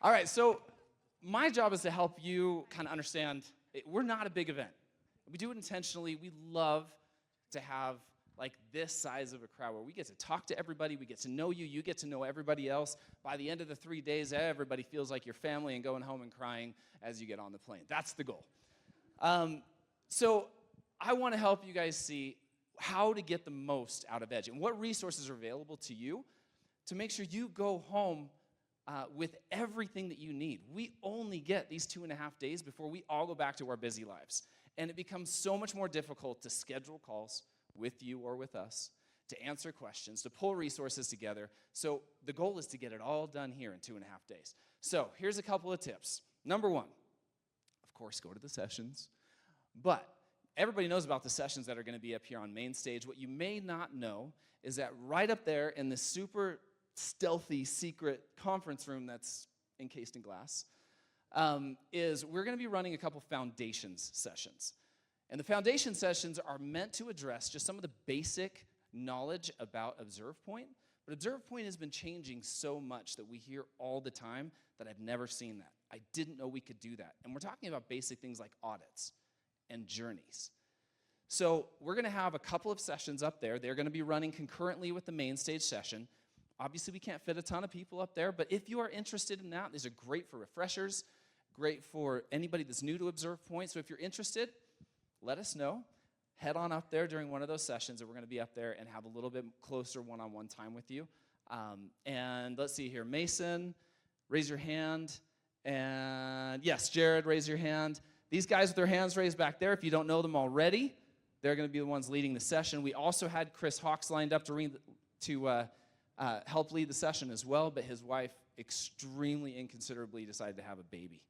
All right, so my job is to help you kind of understand we're not a big event. We do it intentionally. We love to have like this size of a crowd where we get to talk to everybody, we get to know you, you get to know everybody else. By the end of the 3 days, everybody feels like your family and going home and crying as you get on the plane. That's the goal. So I want to help you guys see how to get the most out of Edge and what resources are available to you to make sure you go home with everything that you need. We only get these 2.5 days before we all go back to our busy lives. And it becomes so much more difficult to schedule calls with you or with us, to answer questions, to pull resources together. So the goal is to get it all done here in 2.5 days. So here's a couple of tips. Number one, of course, go to the sessions. But everybody knows about the sessions that are going to be up here on main stage. What you may not know is that right up there in the super stealthy, secret conference room that's encased in glass, is we're going to be running a couple foundations sessions. And the foundation sessions are meant to address just some of the basic knowledge about ObservePoint. But ObservePoint has been changing so much that we hear all the time that I've never seen that. I didn't know we could do that. And we're talking about basic things like audits and journeys. So we're going to have a couple of sessions up there. They're going to be running concurrently with the main stage session. Obviously, we can't fit a ton of people up there, but if you are interested in that, these are great for refreshers, great for anybody that's new to ObservePoint. So if you're interested, let us know. Head on up there during one of those sessions, and we're going to be up there and have a little bit closer one-on-one time with you. And let's see here. Mason, raise your hand. And yes, Jared, raise your hand. These guys with their hands raised back there, if you don't know them already, they're going to be the ones leading the session. We also had Chris Hawks lined up to help lead the session as well, but his wife extremely inconsiderately decided to have a baby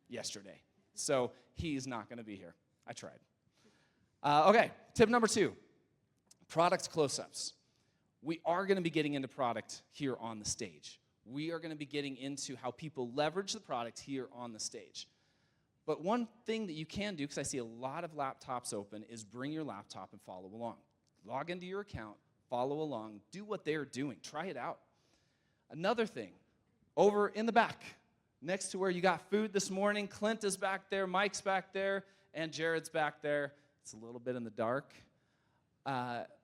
yesterday. So he's not going to be here. I tried. Okay, tip number 2, product close-ups. We are going to be getting into product here on the stage. We are going to be getting into how people leverage the product here on the stage. But one thing that you can do, because I see a lot of laptops open, is bring your laptop and follow along. Log into your account, follow along, do what they're doing. Try it out. Another thing, over in the back, next to where you got food this morning, Clint is back there, Mike's back there, and Jared's back there. It's a little bit in the dark.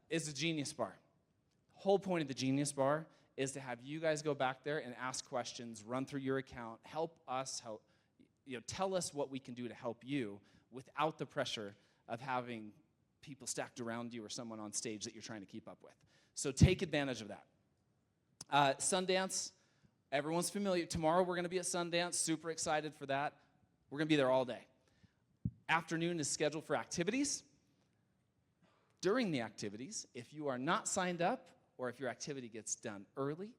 Is the Genius Bar. Whole point of the Genius Bar is to have you guys go back there and ask questions, run through your account, help us, tell us what we can do to help you without the pressure of having people stacked around you or someone on stage that you're trying to keep up with. So take advantage of that. Sundance, everyone's familiar. Tomorrow we're going to be at Sundance. Super excited for that. We're going to be there all day. Afternoon is scheduled for activities. During the activities, if you are not signed up, or if your activity gets done early,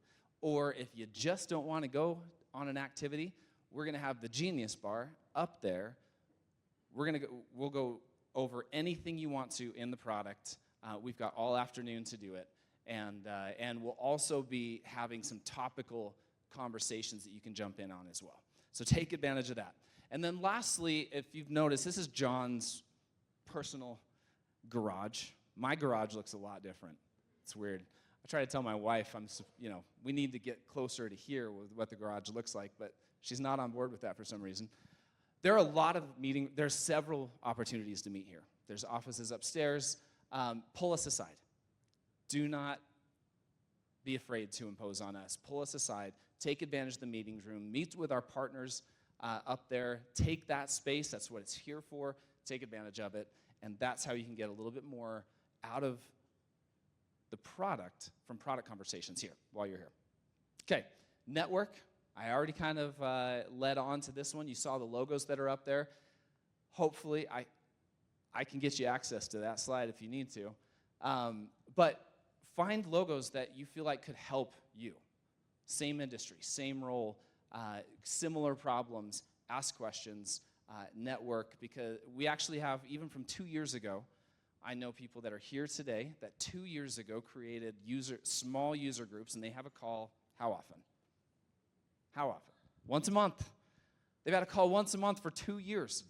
or if you just don't want to go on an activity, we're going to have the Genius Bar up there. We'll go over anything you want to in the product. We've got all afternoon to do it. And we'll also be having some topical conversations that you can jump in on as well. So take advantage of that. And then lastly, if you've noticed, this is John's personal garage. My garage looks a lot different. It's weird. I try to tell my wife, we need to get closer to here with what the garage looks like, but she's not on board with that for some reason. There are a lot of there's several opportunities to meet here. There's offices upstairs. Pull us aside. Do not be afraid to impose on us. Pull us aside. Take advantage of the meetings room. Meet with our partners up there. Take that space. That's what it's here for. Take advantage of it. And that's how you can get a little bit more out of the product from product conversations here while you're here. Okay, network. I already kind of led on to this one. You saw the logos that are up there. Hopefully, I can get you access to that slide if you need to. But find logos that you feel like could help you. Same industry, same role, similar problems, ask questions, network, because we actually have, even from 2 years ago, I know people that are here today that 2 years ago created small user groups, and they have a call how often? How often? Once a month. They've had a call once a month for 2 years.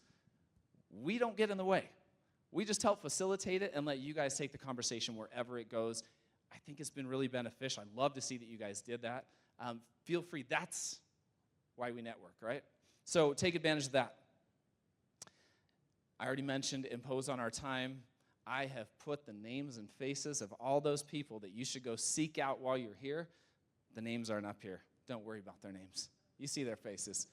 We don't get in the way. We just help facilitate it and let you guys take the conversation wherever it goes. I think it's been really beneficial. I'd love to see that you guys did that. Feel free. That's why we network, right? So take advantage of that. I already mentioned impose on our time. I have put the names and faces of all those people that you should go seek out while you're here. The names aren't up here. Don't worry about their names. You see their faces.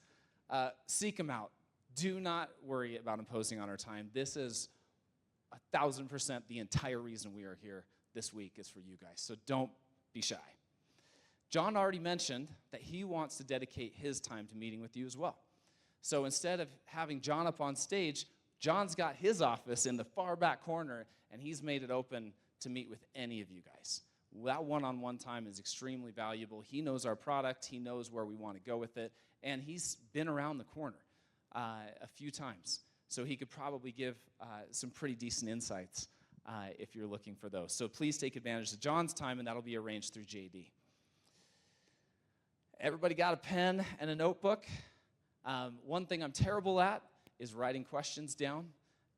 Seek them out. Do not worry about imposing on our time. This is 1,000% the entire reason we are here this week is for you guys. So don't be shy. John already mentioned that he wants to dedicate his time to meeting with you as well. So instead of having John up on stage, John's got his office in the far back corner, and he's made it open to meet with any of you guys. That one-on-one time is extremely valuable. He knows our product. He knows where we want to go with it, and he's been around the corner a few times. So he could probably give some pretty decent insights if you're looking for those. So please take advantage of John's time, and that'll be arranged through JD. Everybody got a pen and a notebook? One thing I'm terrible at is writing questions down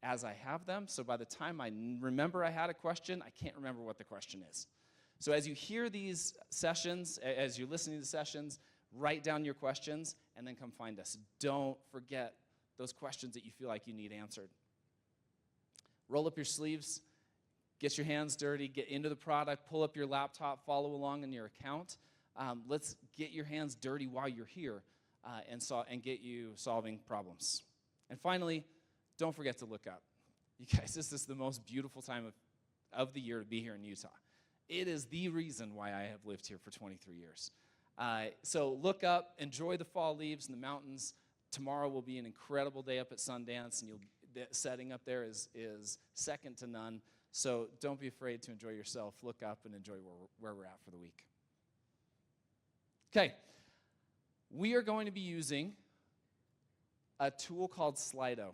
as I have them. So by the time I remember I had a question, I can't remember what the question is. So as you hear these sessions, as you're listening to the sessions, write down your questions and then come find us. Don't forget those questions that you feel like you need answered. Roll up your sleeves, get your hands dirty, get into the product, pull up your laptop, follow along in your account. Let's get your hands dirty while you're here and get you solving problems. And finally, don't forget to look up. You guys, this is the most beautiful time of the year to be here in Utah. It is the reason why I have lived here for 23 years. So look up, enjoy the fall leaves in the mountains. Tomorrow will be an incredible day up at Sundance, and the setting up there is second to none. So don't be afraid to enjoy yourself. Look up and enjoy where we're at for the week. Okay, we are going to be using a tool called Slido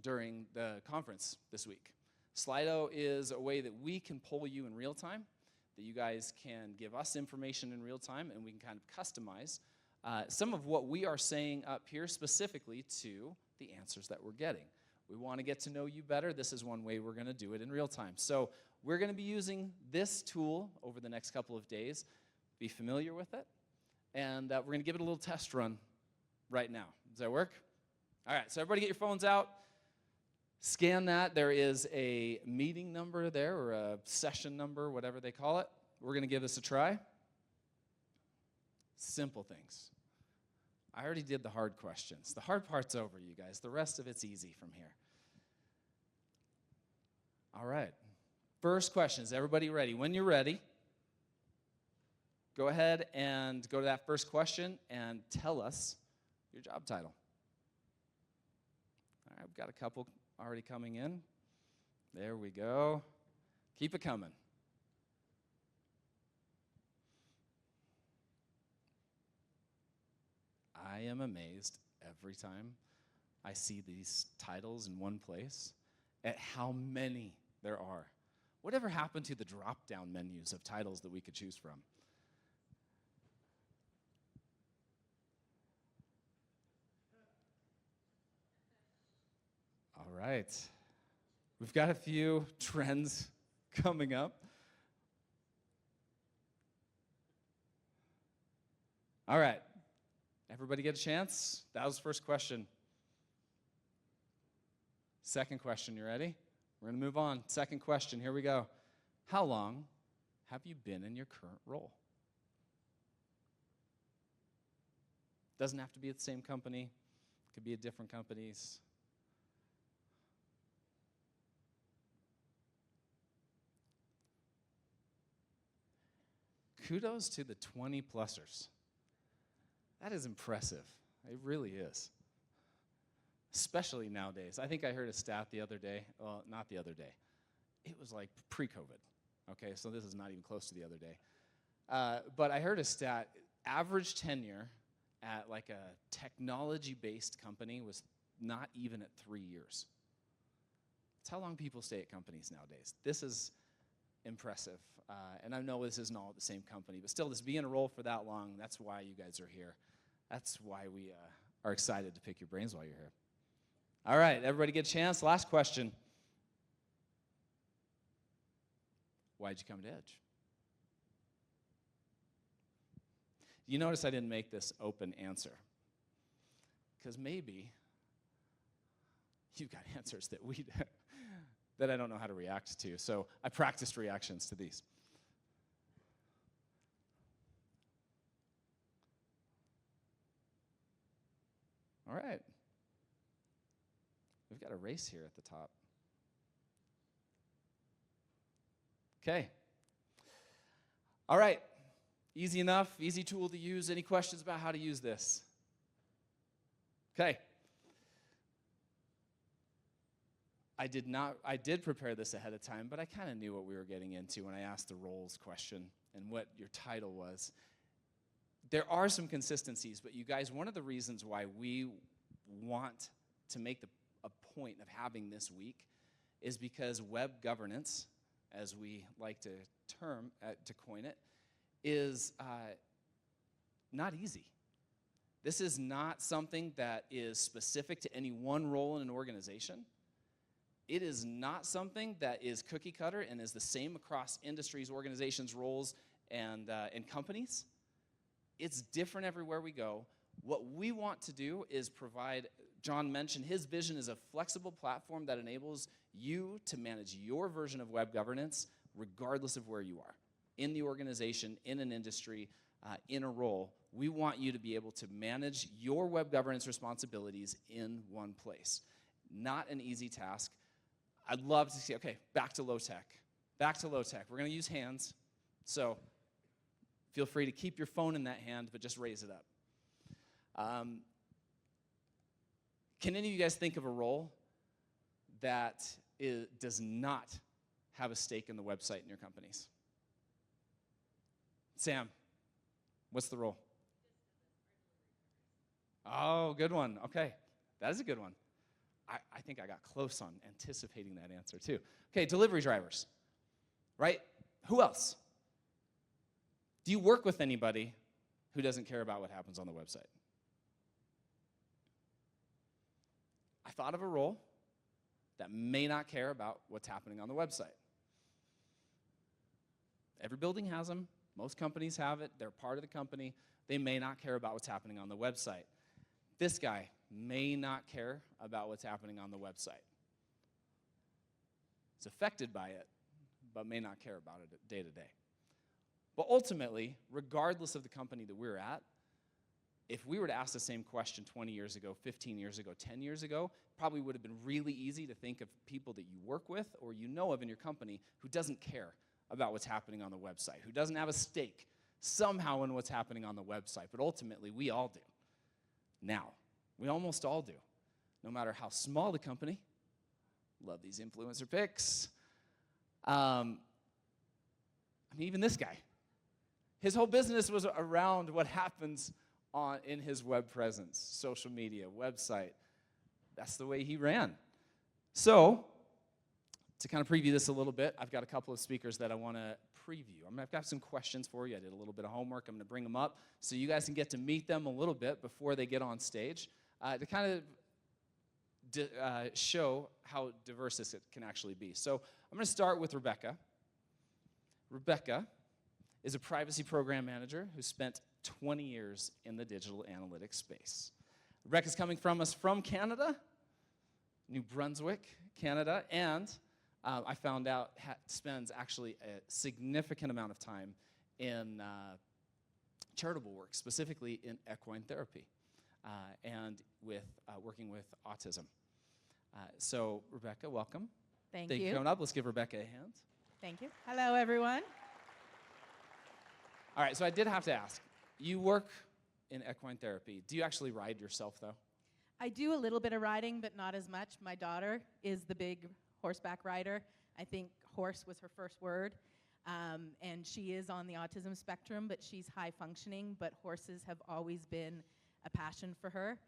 during the conference this week. Slido is a way that we can poll you in real time, that you guys can give us information in real time, and we can kind of customize some of what we are saying up here specifically to the answers that we're getting. We want to get to know you better. This is one way we're going to do it in real time. So we're going to be using this tool over the next couple of days. Be familiar with it, and we're going to give it a little test run right now. Does that work? All right, so everybody get your phones out. Scan that. There is a meeting number there or a session number, whatever they call it. We're going to give this a try. Simple things. I already did the hard questions. The hard part's over, you guys. The rest of it's easy from here. All right. First question. Is everybody ready? When you're ready, go ahead and go to that first question and tell us your job title. All right, we've got a couple already coming in. There we go. Keep it coming. I am amazed every time I see these titles in one place at how many there are. Whatever happened to the drop-down menus of titles that we could choose from? All right. We've got a few trends coming up. All right. Everybody get a chance? That was the first question. Second question, you ready? We're going to move on. Second question, here we go. How long have you been in your current role? Doesn't have to be at the same company. Could be at different companies. Kudos to the 20-plussers. That is impressive. It really is. Especially nowadays. I think I heard a stat the other day. Well, not the other day. It was like pre-COVID. Okay, so this is not even close to the other day. But I heard a stat. Average tenure at like a technology-based company was not even at 3 years. That's how long people stay at companies nowadays. This is impressive. And I know this isn't all at the same company, but still, this being a role for that long, that's why you guys are here. That's why we are excited to pick your brains while you're here. All right, everybody get a chance. Last question. Why'd you come to Edge? You notice I didn't make this open answer. Because maybe you've got answers that that I don't know how to react to. So I practiced reactions to these. All right. We've got a race here at the top. Okay. All right. Easy enough, easy tool to use. Any questions about how to use this? Okay. I did prepare this ahead of time, but I kind of knew what we were getting into when I asked the roles question and what your title was. There are some consistencies, but you guys, one of the reasons why we want to make a point of having this week is because web governance, as we like to coin it, is not easy. This is not something that is specific to any one role in an organization. It is not something that is cookie cutter and is the same across industries, organizations, roles, and companies. It's different everywhere we go. What we want to do is provide, John mentioned his vision is a flexible platform that enables you to manage your version of web governance regardless of where you are. In the organization, in an industry, in a role, we want you to be able to manage your web governance responsibilities in one place. Not an easy task. I'd love to see, okay, back to low tech. Back to low tech. We're going to use hands, so feel free to keep your phone in that hand, but just raise it up. Can any of you guys think of a role that does not have a stake in the website in your companies? Sam, what's the role? Oh, good one. Okay, that is a good one. I think I got close on anticipating that answer too. Okay, delivery drivers, right? Who else? Do you work with anybody who doesn't care about what happens on the website? I thought of a role that may not care about what's happening on the website. Every building has them. Most companies have it. They're part of the company. They may not care about what's happening on the website. This guy may not care about what's happening on the website. He's affected by it, but may not care about it day to day. But ultimately, regardless of the company that we're at, if we were to ask the same question 20 years ago, 15 years ago, 10 years ago, probably would have been really easy to think of people that you work with or you know of in your company who doesn't care about what's happening on the website, who doesn't have a stake somehow in what's happening on the website. But ultimately, we all do. Now, we almost all do. No matter how small the company. Love these influencer pics. Even this guy. His whole business was around what happens in his web presence, social media, website. That's the way he ran. So, to kind of preview this a little bit, I've got a couple of speakers that I want to preview. I've got some questions for you. I did a little bit of homework. I'm going to bring them up so you guys can get to meet them a little bit before they get on stage to kind of show how diverse this can actually be. So I'm going to start with Rebecca. Rebecca is a privacy program manager who spent 20 years in the digital analytics space. Rebecca's coming from us from Canada, New Brunswick, Canada, and I found out spends actually a significant amount of time in charitable work, specifically in equine therapy and with working with autism. So, Rebecca, welcome. Thank you. For coming up. Let's give Rebecca a hand. Thank you. Hello, everyone. All right, so I did have to ask. You work in equine therapy. Do you actually ride yourself, though? I do a little bit of riding, but not as much. My daughter is the big horseback rider. I think horse was her first word. And she is on the autism spectrum, but she's high functioning. But horses have always been a passion for her.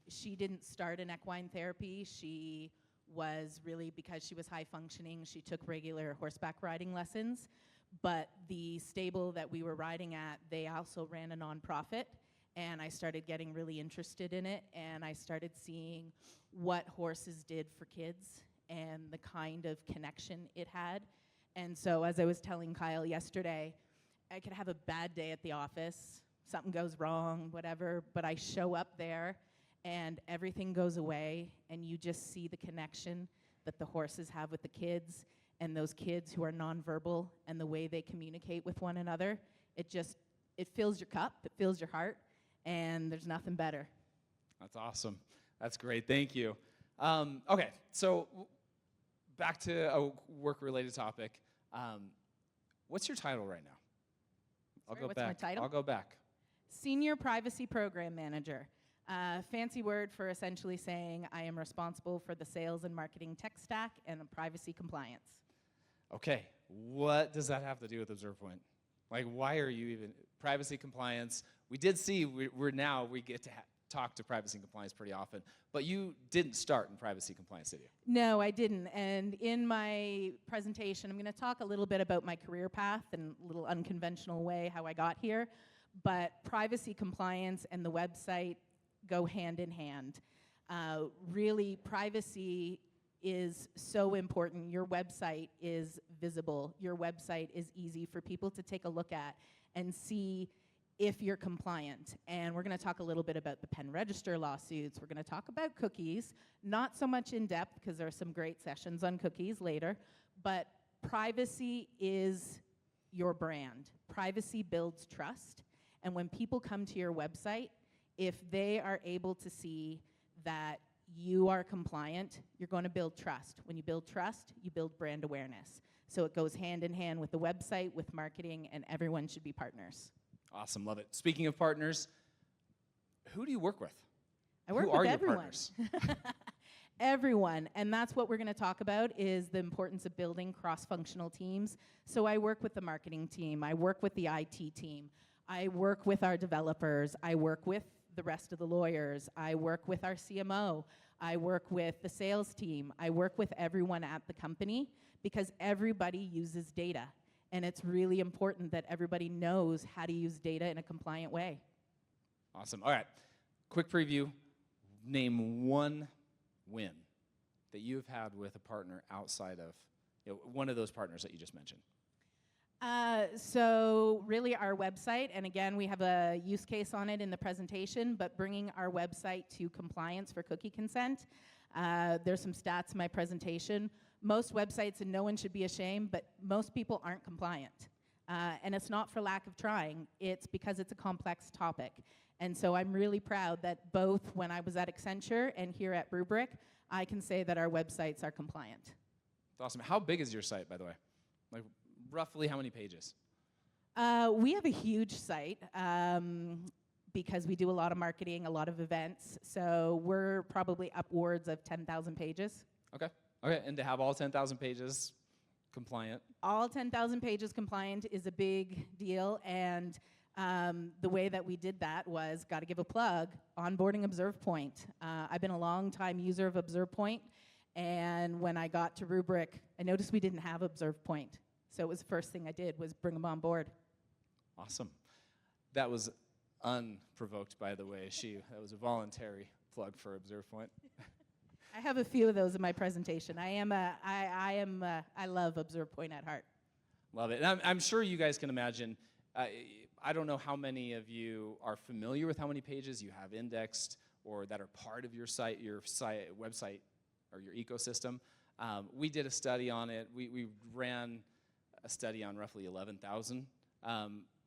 She didn't start in equine therapy. She was really, because she was high functioning, she took regular horseback riding lessons. But the stable that we were riding at, they also ran a nonprofit. And I started getting really interested in it. And I started seeing what horses did for kids and the kind of connection it had. And so as I was telling Kyle yesterday, I could have a bad day at the office, something goes wrong, whatever, but I show up there and everything goes away and you just see the connection that the horses have with the kids and those kids who are nonverbal and the way they communicate with one another. It fills your cup, it fills your heart, and there's nothing better. That's awesome. That's great. Thank you. Okay, so back to a work-related topic. What's your title right now? Sorry, what's my title? I'll go back. Senior Privacy Program Manager. Fancy word for essentially saying I am responsible for the sales and marketing tech stack and privacy compliance. Okay, what does that have to do with ObservePoint? Like, why are you even privacy compliance? We did see we get to talk to privacy compliance pretty often, but you didn't start in privacy compliance, did you? No, I didn't. And in my presentation, I'm going to talk a little bit about my career path in a little unconventional way, how I got here. But privacy compliance and the website go hand in hand. Really, privacy is so important. Your website is visible. Your website is easy for people to take a look at and see if you're compliant. And we're going to talk a little bit about the Pen Register lawsuits. We're going to talk about cookies, not so much in depth because there are some great sessions on cookies later, but privacy is your brand. Privacy builds trust. And when people come to your website, if they are able to see that you are compliant, you're going to build trust. When you build trust, you build brand awareness. So it goes hand in hand with the website, with marketing, and everyone should be partners. Awesome, love it. Speaking of partners, who do you work with? I work who with are everyone. Your partners? Everyone, and that's what we're going to talk about is the importance of building cross-functional teams. So I work with the marketing team, I work with the IT team, I work with our developers, I work with the rest of the lawyers, I work with our CMO, I work with the sales team, I work with everyone at the company because everybody uses data. And it's really important that everybody knows how to use data in a compliant way. Awesome. All right. Quick preview. Name one win that you've had with a partner outside of one of those partners that you just mentioned. So really our website, and again, we have a use case on it in the presentation, but bringing our website to compliance for cookie consent. There's some stats in my presentation. Most websites, and no one should be ashamed, but most people aren't compliant. And it's not for lack of trying, it's because it's a complex topic. And so I'm really proud that both when I was at Accenture and here at Rubrik, I can say that our websites are compliant. That's awesome. How big is your site, by the way? Like, roughly how many pages? We have a huge site because we do a lot of marketing, a lot of events. So we're probably upwards of 10,000 pages. Okay. Okay, and to have all 10,000 pages compliant? All 10,000 pages compliant is a big deal, and the way that we did that was, got to give a plug, onboarding ObservePoint. I've been a long-time user of ObservePoint, and when I got to Rubrik, I noticed we didn't have ObservePoint. So it was the first thing I did was bring them on board. Awesome. That was unprovoked, by the way. That was a voluntary plug for ObservePoint. I have a few of those in my presentation. I love ObservePoint at heart. Love it. And I'm sure you guys can imagine, I don't know how many of you are familiar with how many pages you have indexed or that are part of your website, or your ecosystem. We did a study on it. We ran a study on roughly 11,000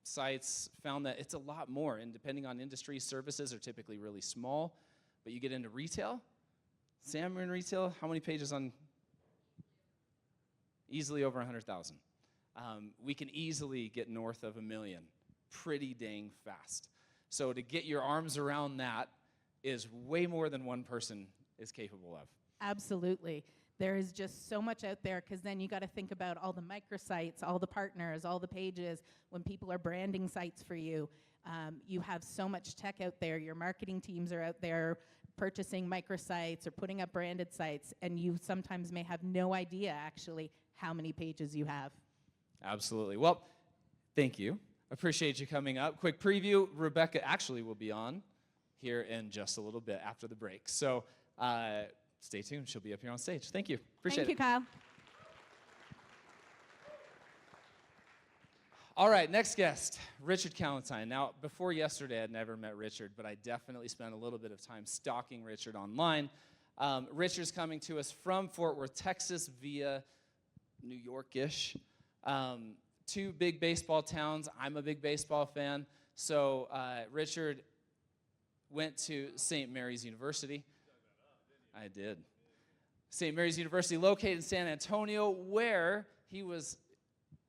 sites, found that it's a lot more, and depending on industry, services are typically really small, but you get into retail. Sam, you're in retail, how many pages on? Easily over 100,000. We can easily get north of 1 million pretty dang fast. So to get your arms around that is way more than one person is capable of. Absolutely. There is just so much out there because then you got to think about all the microsites, all the partners, all the pages. When people are branding sites for you, you have so much tech out there. Your marketing teams are out there purchasing microsites or putting up branded sites, and you sometimes may have no idea actually how many pages you have. Absolutely. Well, thank you. Appreciate you coming up. Quick preview, Rebecca actually will be on here in just a little bit after the break. So stay tuned. She'll be up here on stage. Thank you. Appreciate it. Thank you, Kyle. All right, next guest, Richard Calentine. Now, before yesterday, I'd never met Richard, but I definitely spent a little bit of time stalking Richard online. Richard's coming to us from Fort Worth, Texas, via New York-ish. Two big baseball towns. I'm a big baseball fan. So Richard went to St. Mary's University. I did. St. Mary's University, located in San Antonio, where he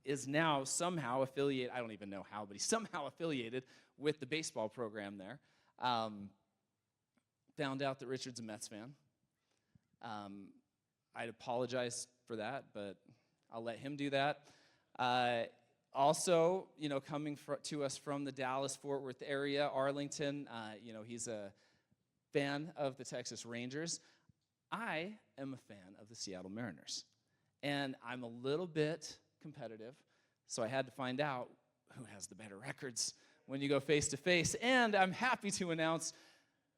is now somehow affiliated, I don't even know how, but he's somehow affiliated with the baseball program there. Found out that Richard's a Mets fan. I'd apologize for that, but I'll let him do that. Also, coming to us from the Dallas-Fort Worth area, Arlington, he's a fan of the Texas Rangers. I am a fan of the Seattle Mariners, and I'm a little bit competitive, so I had to find out who has the better records when you go face-to-face, and I'm happy to announce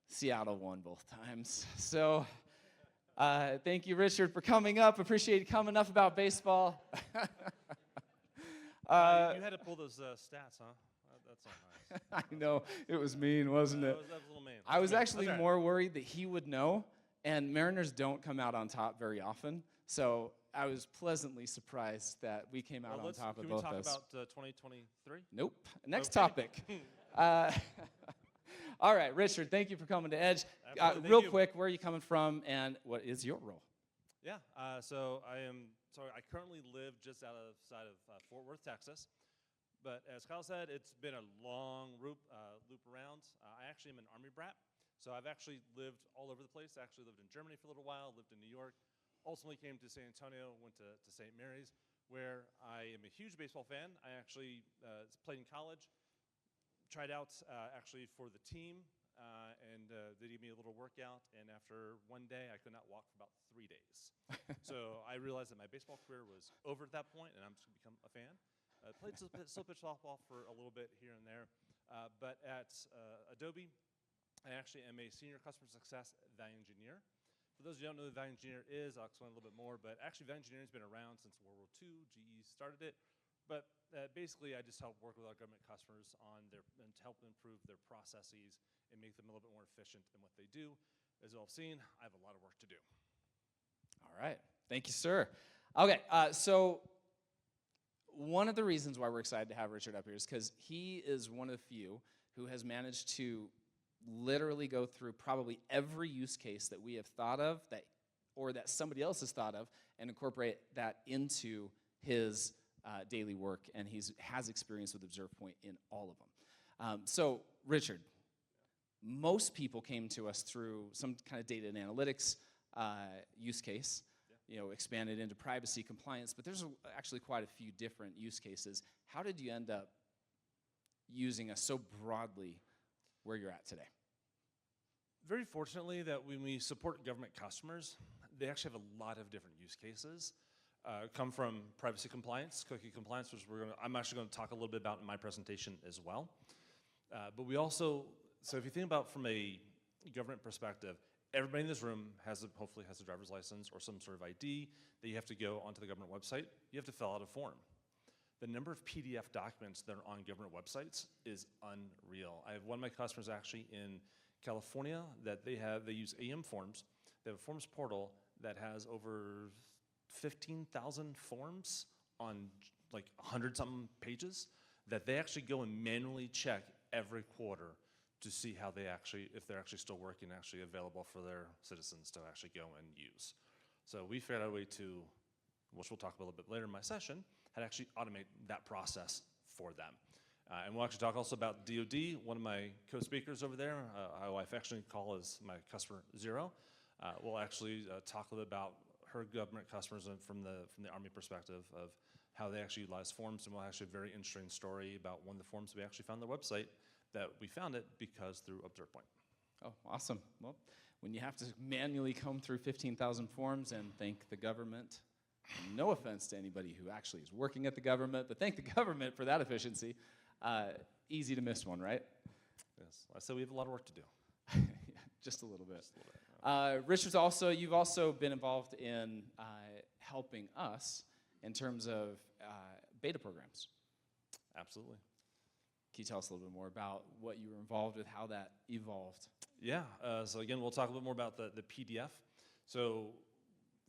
Seattle won both times. So thank you, Richard, for coming up. Appreciate you coming up about baseball. You had to pull those stats, huh? That's not nice. I know, it was mean, wasn't it? That was a little mean. I was actually That's all right. more worried that he would know, and Mariners don't come out on top very often, so I was pleasantly surprised that we came out on top of both Can we those. talk about 2023? Nope. Next Okay. topic. All right, Richard, thank you for coming to Edge. Absolutely, thank Real you. quick, where are you coming from, and what is your role? Yeah. I currently live just outside of Fort Worth, Texas. But as Kyle said, it's been a long loop around. I actually am an Army brat, so I've actually lived all over the place. I actually lived in Germany for a little while, lived in New York, ultimately came to San Antonio, went to St. Mary's, where I am a huge baseball fan. I actually played in college, tried out actually for the team, and they gave me a little workout, and after one day, I could not walk for about 3 days. So I realized that my baseball career was over at that point, and I'm just going to become a fan. Played still pitched softball for a little bit here and there, but at Adobe, I actually am a senior customer success value engineer. For those of you who don't know who the value engineer is, I'll explain a little bit more, but actually value engineering has been around since World War II. GE started it, but basically I just help work with our government customers and to help improve their processes and make them a little bit more efficient in what they do. As you all have seen, I have a lot of work to do. All right. Thank you, sir. Okay, so one of the reasons why we're excited to have Richard up here is because he is one of the few who has managed to literally go through probably every use case that we have thought of or that somebody else has thought of and incorporate that into his daily work, and he has experience with ObservePoint in all of them. So, Richard, most people came to us through some kind of data and analytics use case, expanded into privacy compliance, but there's actually quite a few different use cases. How did you end up using us so broadly where you're at today? Very fortunately that when we support government customers, they actually have a lot of different use cases. Come from privacy compliance, cookie compliance, which I'm actually going to talk a little bit about in my presentation as well. But we also, so if you think about from a government perspective, everybody in this room hopefully has a driver's license or some sort of ID that you have to go onto the government website. You have to fill out a form. The number of PDF documents that are on government websites is unreal. I have one of my customers actually in California that they use AM Forms. They have a forms portal that has over 15,000 forms on like 100-something pages that they actually go and manually check every quarter to see if they're actually still working, actually available for their citizens to actually go and use. So we figured out a way to, which we'll talk about a little bit later in my session, how to actually automate that process for them. And we'll actually talk also about DoD. One of my co-speakers over there, who I affectionately call as my customer Zero, will actually talk a little bit about her government customers from the Army perspective of how they actually utilize forms, and we'll actually have a very interesting story about one of the forms we actually found on their website that we found it because through ObservePoint. Oh, awesome. Well, when you have to manually comb through 15,000 forms and thank the government, no offense to anybody who actually is working at the government, but thank the government for that efficiency. Easy to miss one, right? Yes, I said we have a lot of work to do. Yeah, just a little bit. Richard's you've also been involved in helping us in terms of beta programs. Absolutely. Can you tell us a little bit more about what you were involved with, how that evolved? Yeah, so again, we'll talk a little more about the PDF. So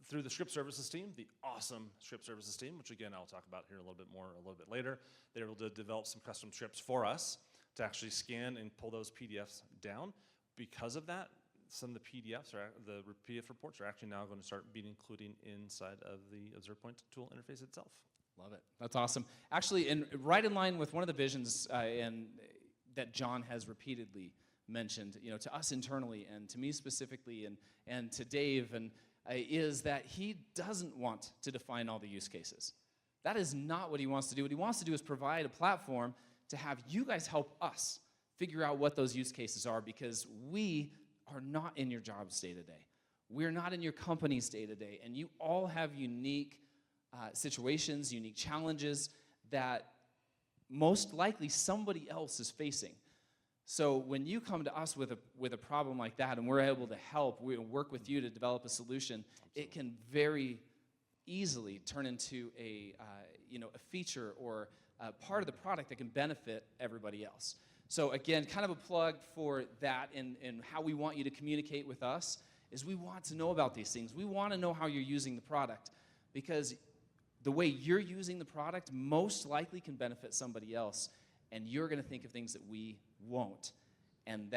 through the script services team, the awesome script services team, which again, I'll talk about here a little bit later, they're able to develop some custom scripts for us to actually scan and pull those PDFs down. Because of that, some of the PDFs, the PDF reports are actually now going to start being included inside of the ObservePoint tool interface itself. Love it. That's awesome. Actually, right in line with one of the visions that John has repeatedly mentioned, to us internally and to me specifically and to Dave, is that he doesn't want to define all the use cases. That is not what he wants to do. What he wants to do is provide a platform to have you guys help us figure out what those use cases are, because we are not in your jobs day to day. We're not in your companies day to day, and you all have unique situations, unique challenges that most likely somebody else is facing. So when you come to us with a problem like that, and we're able to help, we work with you to develop a solution, it can very easily turn into a feature or a part of the product that can benefit everybody else. So again, kind of a plug for that and how we want you to communicate with us is we want to know about these things. We want to know how you're using the product, because the way you're using the product most likely can benefit somebody else, and you're going to think of things that we won't. And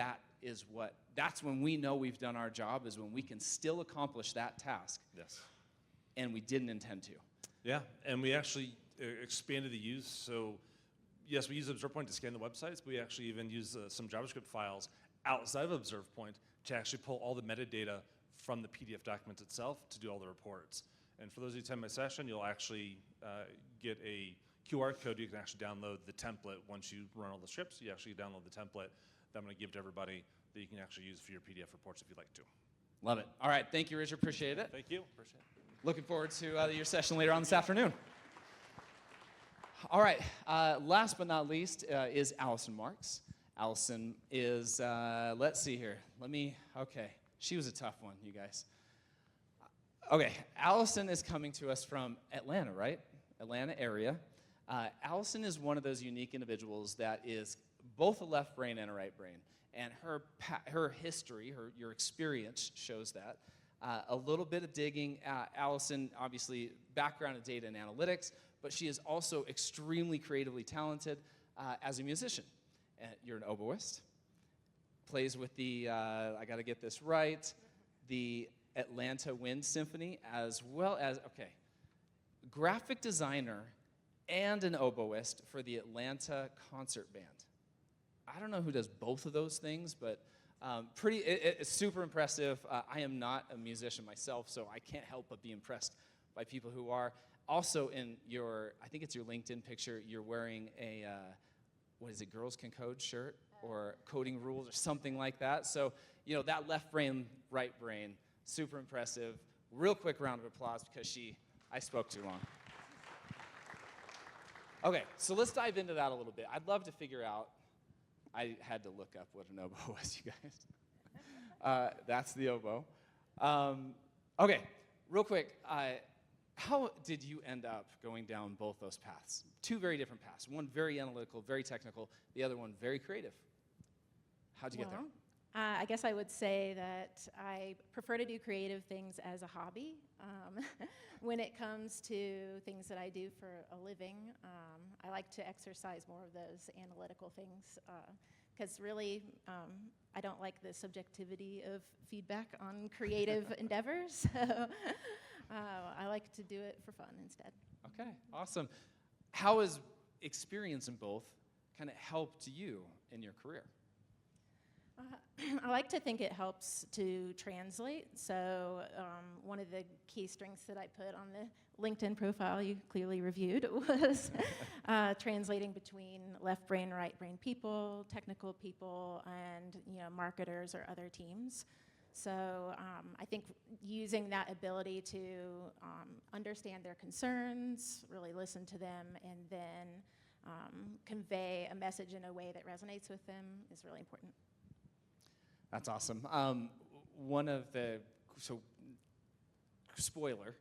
that's when we know we've done our job, is when we can still accomplish that task. Yes. And we didn't intend to. Yeah, and we actually expanded the use. So yes, we use ObservePoint to scan the websites, but we actually even use some JavaScript files outside of ObservePoint to actually pull all the metadata from the PDF document itself to do all the reports. And for those of you who attend my session, you'll actually get a QR code. You can actually download the template. Once you run all the scripts, you actually download the template that I'm going to give to everybody that you can actually use for your PDF reports if you'd like to. Love it. All right, thank you, Richard. Appreciate it. Thank you. Appreciate it. Looking forward to your session later on this afternoon. All right, last but not least is Allison Marks. Allison is, let's see here. Okay, she was a tough one, you guys. Okay, Allison is coming to us from Atlanta, right? Atlanta area. Allison is one of those unique individuals that is both a left brain and a right brain. And her history, your experience shows that. A little bit of digging. Allison, obviously, background in data and analytics, but she is also extremely creatively talented as a musician. You're an oboist. Plays with the, I got to get this right, the Atlanta Wind Symphony, as well as, graphic designer and an oboist for the Atlanta Concert Band. I don't know who does both of those things, but it's super impressive. I am not a musician myself, so I can't help but be impressed by people who are. Also in I think it's your LinkedIn picture, you're wearing a, Girls Can Code shirt or coding rules or something like that. So, that left brain, right brain, super impressive. Real quick round of applause because I spoke too long. Okay, so let's dive into that a little bit. I'd love to figure out, I had to look up what an oboe was, you guys. That's the oboe. Okay, real quick, how did you end up going down both those paths? Two very different paths. One very analytical, very technical. The other one very creative. How'd you get there? I guess I would say that I prefer to do creative things as a hobby. When it comes to things that I do for a living, I like to exercise more of those analytical things because really I don't like the subjectivity of feedback on creative endeavors. So I like to do it for fun instead. Okay, awesome. How has experience in both kind of helped you in your career? I like to think it helps to translate. So one of the key strengths that I put on the LinkedIn profile you clearly reviewed was translating between left brain, right brain people, technical people, and marketers or other teams. So I think using that ability to understand their concerns, really listen to them, and then convey a message in a way that resonates with them is really important. That's awesome. Spoiler,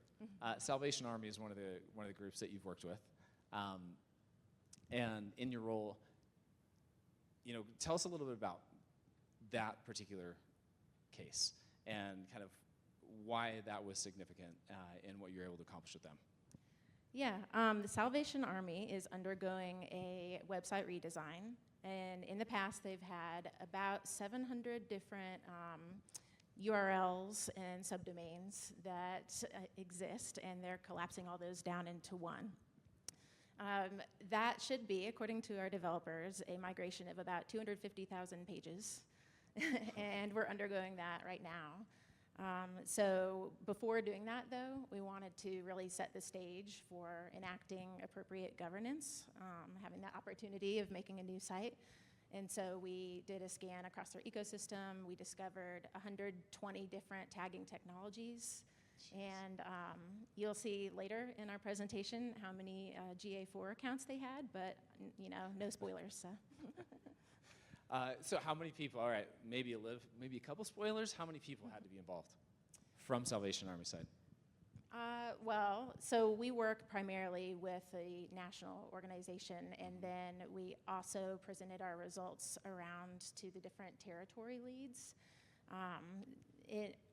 Salvation Army is one of the groups that you've worked with, And in your role, tell us a little bit about that particular case and kind of why that was significant in what you were able to accomplish with them. Yeah, the Salvation Army is undergoing a website redesign, and in the past they've had about 700 different URLs and subdomains that exist, and they're collapsing all those down into one. That should be, according to our developers, a migration of about 250,000 pages, and we're undergoing that right now. So before doing that, though, we wanted to really set the stage for enacting appropriate governance, having that opportunity of making a new site. And so we did a scan across our ecosystem. We discovered 120 different tagging technologies. And you'll see later in our presentation how many GA4 accounts they had, but no spoilers. So. So how many people, all right, maybe a couple spoilers, how many people had to be involved from Salvation Army side? Well, so we work primarily with a national organization, and then we also presented our results around to the different territory leads.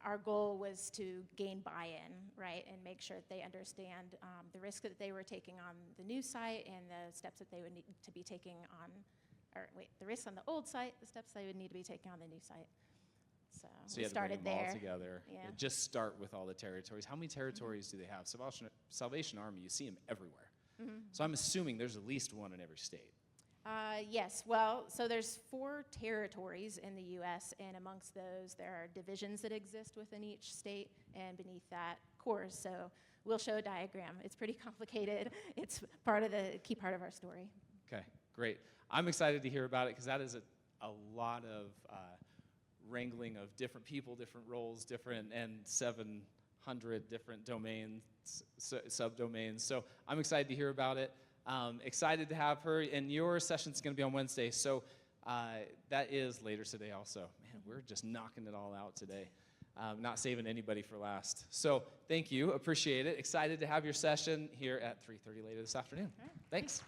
Our goal was to gain buy-in, right, and make sure that they understand the risk that they were taking on the new site and the steps that they would need to be taking on, the risks on the old site, the steps they would need to be taking on the new site. So you we had to bring started them all there. together. Yeah. Just start with all the territories. How many territories do they have? Salvation Army, you see them everywhere. Mm-hmm. So I'm assuming there's at least one in every state. Yes, well, so there's 4 territories in the U.S., and amongst those, there are divisions that exist within each state, and beneath that, cores. So we'll show a diagram. It's pretty complicated. It's key part of our story. Okay, great. I'm excited to hear about it because that is a lot of wrangling of different people, different roles, and 700 different domains, subdomains. So I'm excited to hear about it. Excited to have her, and your session's going to be on Wednesday, so that is later today also. Man, we're just knocking it all out today. Not saving anybody for last. So thank you, appreciate it. Excited to have your session here at 3:30 later this afternoon. All right. Thanks.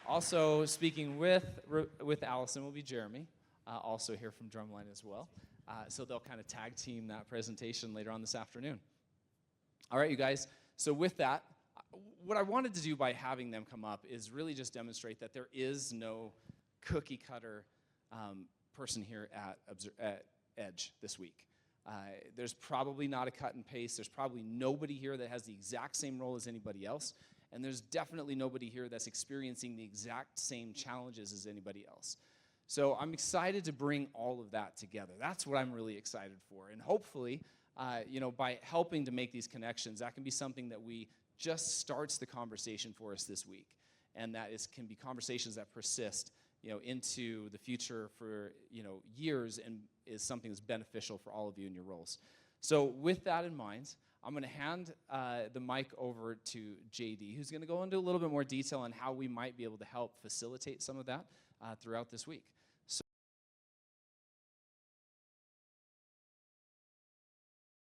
Also speaking with Allison will be Jeremy, also here from Drumline as well. So they'll kind of tag team that presentation later on this afternoon. All right, you guys. So with that, what I wanted to do by having them come up is really just demonstrate that there is no cookie cutter person here at Edge this week. There's probably not a cut and paste. There's probably nobody here that has the exact same role as anybody else. And there's definitely nobody here that's experiencing the exact same challenges as anybody else. So I'm excited to bring all of that together. That's what I'm really excited for. And hopefully, by helping to make these connections, that can be something that we just starts the conversation for us this week. And that can be conversations that persist, into the future for, years, and is something that's beneficial for all of you in your roles. So with that in mind, I'm going to hand the mic over to JD, who's going to go into a little bit more detail on how we might be able to help facilitate some of that throughout this week.